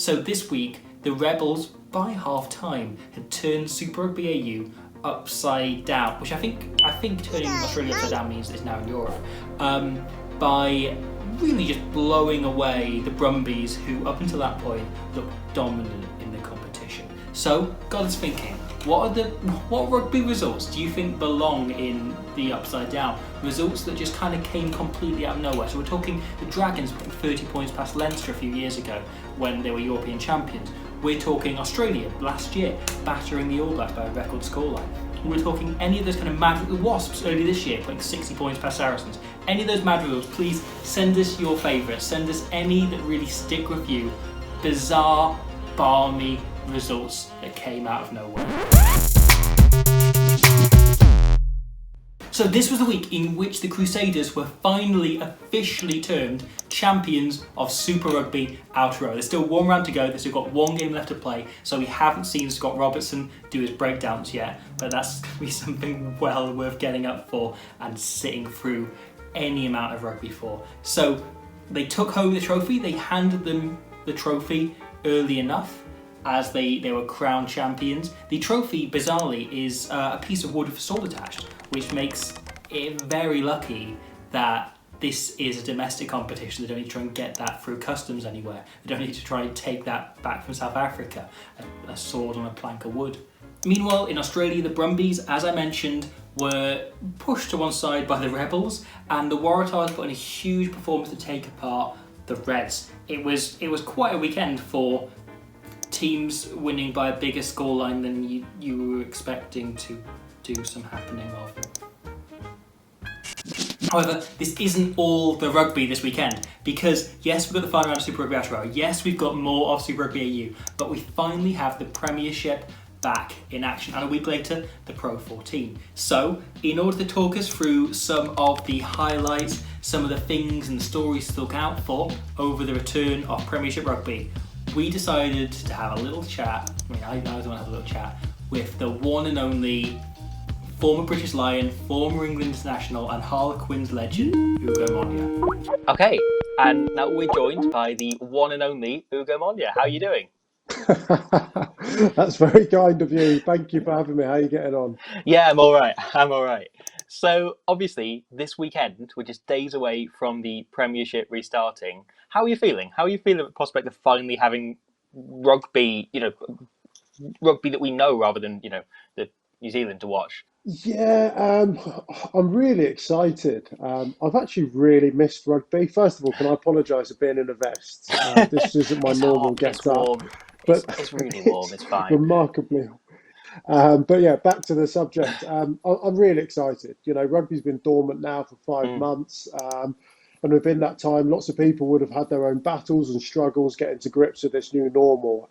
So this week, the Rebels, by half-time, had turned Super Rugby AU upside down, which I think turning Australia upside down means it's now in Europe, by really just blowing away the Brumbies, who up until that point looked dominant in the competition. So, got us thinking, what rugby results do you think belong in the upside down? Results that just kind of came completely out of nowhere. So we're talking the Dragons putting 30 points past Leinster a few years ago when they were European champions. We're talking Australia last year battering the All Blacks by a record scoreline. We're talking any of those kind of mad Wasps early this year putting 60 points past Saracens. Any of those mad results, please send us your favourites. Send us any that really stick with you. Bizarre, balmy results that came out of nowhere. So this was the week in which the Crusaders were finally officially termed champions of Super Rugby Aotearoa. There's still one round to go, they've still got one game left to play, so we haven't seen Scott Robertson do his breakdowns yet, but that's going to be something well worth getting up for and sitting through any amount of rugby for. So they took home the trophy, they handed them the trophy early enough as they were crowned champions. The trophy, bizarrely, is a piece of wood with a sword attached, which makes it very lucky that this is a domestic competition. They don't need to try and get that through customs anywhere. They don't need to try and take that back from South Africa, a sword on a plank of wood. Meanwhile, in Australia, the Brumbies, as I mentioned, were pushed to one side by the Rebels, and the Waratahs put in a huge performance to take apart the Reds. It was quite a weekend for teams winning by a bigger scoreline than you were expecting to do some happening of. However, this isn't all the rugby this weekend, because yes, we've got the final round of Super Rugby Aotearoa, yes, we've got more of Super Rugby AU, but we finally have the Premiership back in action, and a week later, the Pro 14. So, in order to talk us through some of the highlights, some of the things and the stories to look out for over the return of Premiership Rugby, we decided to have a little chat, I was going to have a little chat, with the one and only former British Lion, former England international and Harlequins legend, Ugo Monye. Okay, and now we're joined by the one and only Ugo Monye. How are you doing? That's very kind of you. Thank you for having me. How are you getting on? Yeah, I'm all right. So, obviously, this weekend, we're just days away from the Premiership restarting. How are you feeling? How are you feeling at the prospect of finally having rugby, rugby that we know rather than, the New Zealand to watch? Yeah, I'm really excited. I've actually really missed rugby. First of all, can I apologise for being in a vest? This isn't my It's normal hot, get it's up, warm, but it's really warm, it's it's fine. remarkably. But yeah, back to the subject. I'm really excited. Rugby's been dormant now for 5 months. And within that time, lots of people would have had their own battles and struggles getting to grips with this new normal.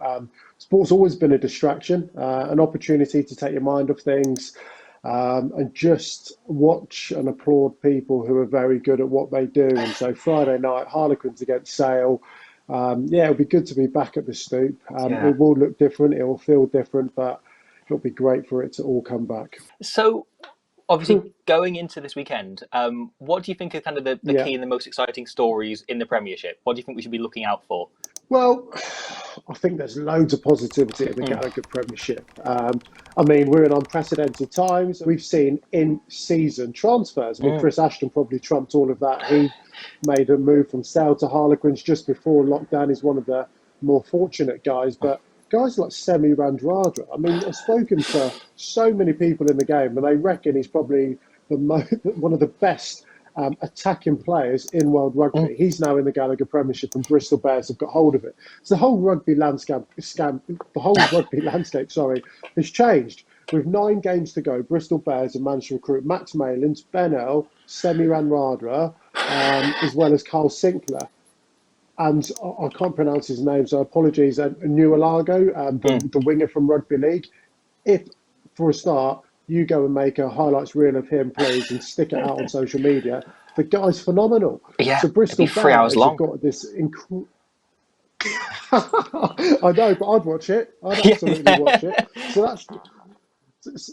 Sport's always been a distraction, an opportunity to take your mind off things, and just watch and applaud people who are very good at what they do. And so Friday night, Harlequins against Sale. It'll be good to be back at the Stoop. Yeah. It will look different, it will feel different, but it'll be great for it to all come back. So, obviously, going into this weekend, what do you think are kind of the Yeah. key and the most exciting stories in the Premiership? What do you think we should be looking out for? Well, I think there's loads of positivity in the Gallagher Premiership. We're in unprecedented times. We've seen in-season transfers. Chris Ashton probably trumped all of that. He made a move from Sale to Harlequins just before lockdown. He's one of the more fortunate guys. But guys like Semi Radradra, I've spoken to so many people in the game, and they reckon he's probably one of the best attacking players in world rugby. He's now in the Gallagher Premiership, and Bristol Bears have got hold of it. So the whole rugby landscape, has changed. With 9 games to go, Bristol Bears have managed to recruit Max Maylands, Benel, Semi Radradra, as well as Carl Sinclair. And I can't pronounce his name, so apologies. Nualago, the winger from Rugby League. If, for a start, you go and make a highlights reel of him, please, and stick it out on social media. The guy's phenomenal. Yeah, so Bristol it'd be 3 hours Bears long. have got this incredible. I know, but I'd watch it. I'd absolutely watch it.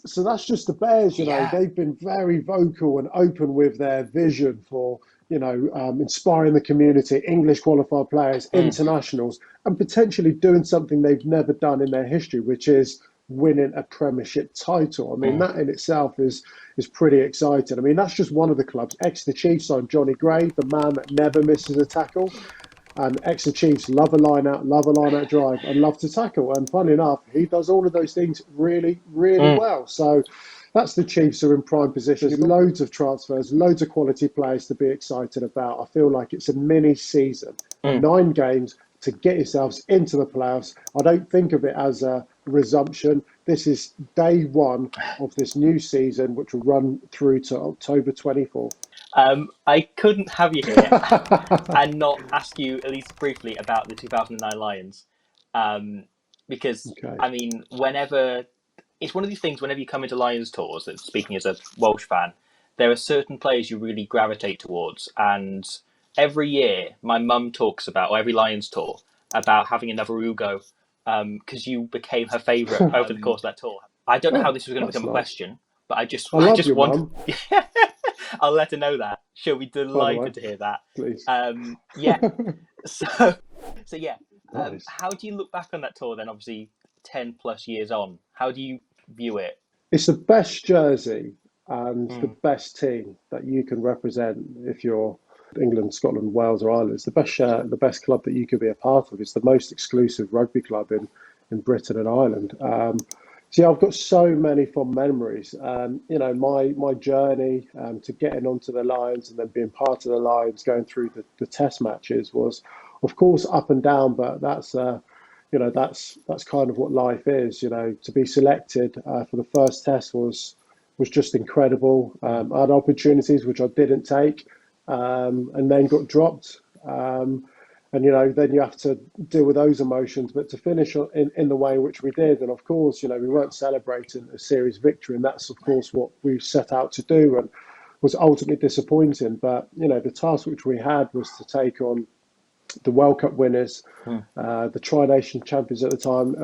So that's just the Bears, Yeah. They've been very vocal and open with their vision for inspiring the community, English qualified players, internationals, and potentially doing something they've never done in their history, which is winning a Premiership title. I mean, that in itself is pretty exciting. I mean, that's just one of the clubs. Exeter Chiefs signed Johnny Gray, the man that never misses a tackle. And Exeter Chiefs love a line out drive, and love to tackle. And funny enough, he does all of those things really, really well. So that's the Chiefs are in prime position. There's loads of transfers, loads of quality players to be excited about. I feel like it's a mini season, 9 games to get yourselves into the playoffs. I don't think of it as a resumption. This is day 1 of this new season, which will run through to October 24th. I couldn't have you here and not ask you at least briefly about the 2009 Lions, because I mean, whenever it's one of these things, whenever you come into Lions tours, and speaking as a Welsh fan, there are certain players you really gravitate towards, and every year my mum talks about, or every Lions tour, about having another Ugo, because you became her favourite over the course of that tour. I don't know how this was going to become a question, but I just want. I'll let her know that. She'll be delighted to hear that. Please. Yeah. So yeah. Nice. How do you look back on that tour then? Obviously, 10 plus years on. How do you view it? It's the best jersey and the best team that you can represent if you're England, Scotland, Wales, or Ireland. It's the best shirt, the best club that you could be a part of. It's the most exclusive rugby club in Britain and Ireland. So yeah, I've got so many fond memories. My journey to getting onto the Lions and then being part of the Lions, going through the Test matches was, of course, up and down. But that's kind of what life is. To be selected for the first Test was just incredible. I had opportunities which I didn't take, and then got dropped. And then you have to deal with those emotions. But to finish in the way in which we did, and of course, we weren't celebrating a series victory, and that's of course what we set out to do, and was ultimately disappointing. But the task which we had was to take on the World Cup winners, the Tri-Nation champions at the time.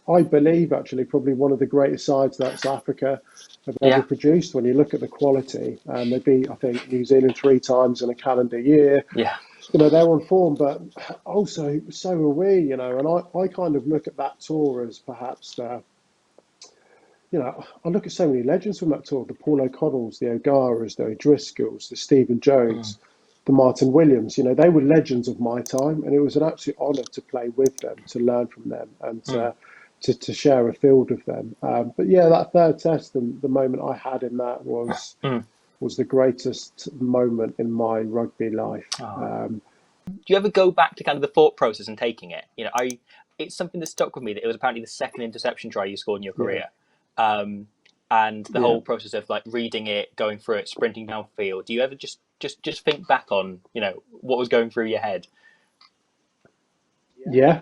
I believe actually probably one of the greatest sides that South Africa have ever produced. When you look at the quality, they beat, I think, New Zealand 3 times in a calendar year. Yeah. They're on form, but also so are we, and I kind of look at that tour as perhaps I look at so many legends from that tour, the Paul O'Connells, the O'Garas, the O'Driscolls, the Stephen Jones, the Martin Williams. They were legends of my time, and it was an absolute honour to play with them, to learn from them, and to share a field with them. But yeah, that third Test and the moment I had in that was the greatest moment in my rugby life. Do you ever go back to kind of the thought process and taking it? It's something that stuck with me that it was apparently the second interception try you scored in your career. And the whole process of like reading it, going through it, sprinting downfield. Do you ever just think back on, what was going through your head? Yeah.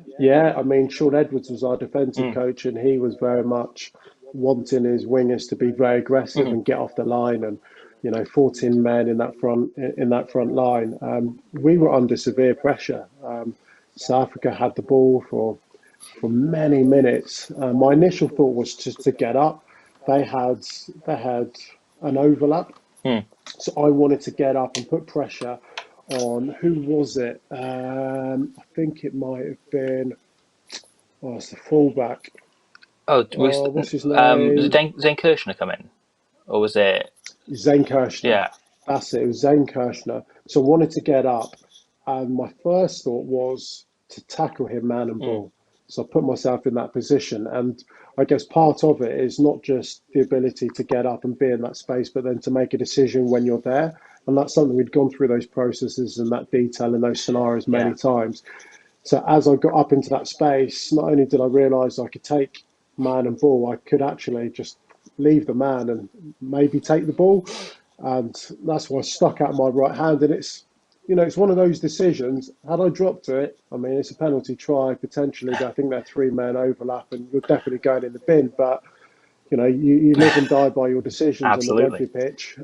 I mean, Sean Edwards was our defensive coach, and he was very much wanting his wingers to be very aggressive and get off the line, and 14 men in that front line. We were under severe pressure. South Africa had the ball for many minutes. My initial thought was just to get up. They had an overlap, so I wanted to get up and put pressure on. Who was it? I think it might have been. Oh, it's the fullback. What's his name? Was it Zane Kirshner come in, or was it Zane Kirshner? Yeah, that's it. It was Zane Kirshner. So I wanted to get up, and my first thought was to tackle him man and ball. So I put myself in that position, and I guess part of it is not just the ability to get up and be in that space, but then to make a decision when you're there. And that's something we'd gone through those processes and that detail in those scenarios many times. So as I got up into that space, not only did I realise I could take man and ball, I could actually just leave the man and maybe take the ball. And that's why I stuck out my right hand. And it's one of those decisions. Had I dropped it, I mean, it's a penalty try potentially. I think they're 3 men overlap, and you're definitely going in the bin. But you live and die by your decisions on the rugby pitch.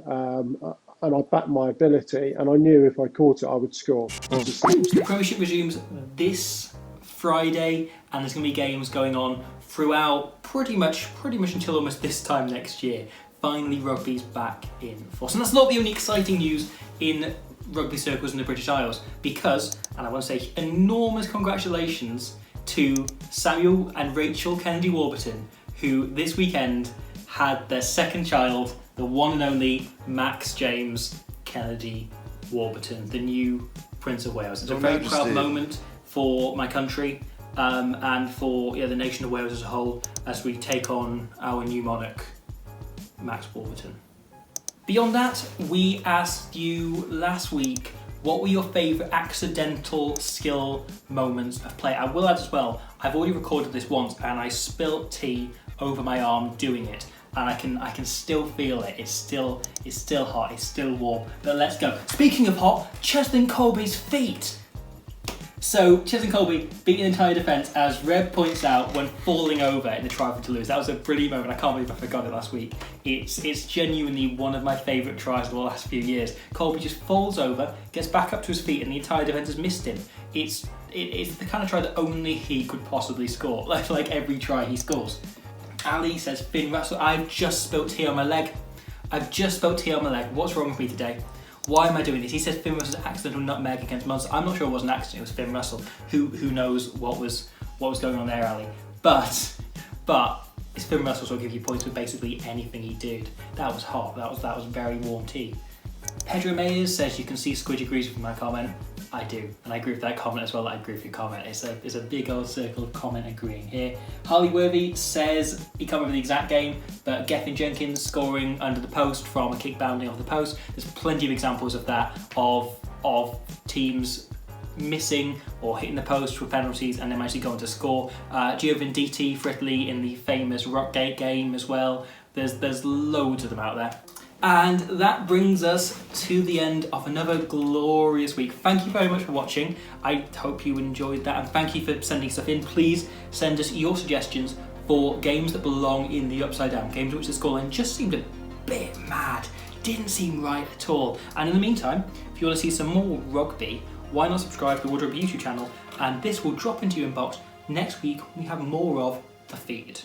And I backed my ability, and I knew if I caught it, I would score. The Premiership resumes this Friday, and there's going to be games going on throughout pretty much until almost this time next year. Finally, rugby's back in force, and that's not the only exciting news in rugby circles in the British Isles because, and I want to say enormous congratulations to Samuel and Rachel Kennedy Warburton, who this weekend had their second child, the one and only Max James Kennedy Warburton, the new Prince of Wales. It's a very proud moment for my country and for the nation of Wales as a whole as we take on our new monarch, Max Warburton. Beyond that, we asked you last week what were your favourite accidental skill moments of play. I will add as well, I've already recorded this once and I spilt tea over my arm doing it, and I can still feel it. It's still hot, it's still warm. But let's go. Speaking of hot, Cheslin Colby's feet. So Cheslin Colby beat an entire defence, as Reb points out, when falling over in the try for Toulouse. That was a brilliant moment. I can't believe I forgot it last week. It's genuinely one of my favourite tries of the last few years. Colby just falls over, gets back up to his feet, and the entire defence has missed him. It's the kind of try that only he could possibly score. Like every try he scores. Ali says, Finn Russell, I've just spilt tea on my leg. What's wrong with me today? Why am I doing this? He says Finn Russell's accidental nutmeg against Munster. I'm not sure it was an accident, it was Finn Russell. Who knows what was going on there, Ali? But it's Finn Russell, so I'll give you points for basically anything he did. That was hot. That was very warm tea. Pedro Mayers says you can see Squidge agrees with my comment. I do, and I agree with that comment as well. I agree with your comment. It's a big old circle of comment agreeing here. Harley Worthy says he can't remember the exact game, but Gethin Jenkins scoring under the post from a kick bounding off the post. There's plenty of examples of that, of teams missing or hitting the post for penalties and then actually going to score. Gio Venditti for Italy in the famous Rockgate game as well. There's loads of them out there. And that brings us to the end of another glorious week. Thank you very much for watching. I hope you enjoyed that, and thank you for sending stuff in. Please send us your suggestions for games that belong in the Upside Down, games in which the scoreline just seemed a bit mad, didn't seem right at all. And in the meantime, if you want to see some more rugby, why not subscribe to the World Rugby YouTube channel, and this will drop into your inbox next week when we have more of The Feed.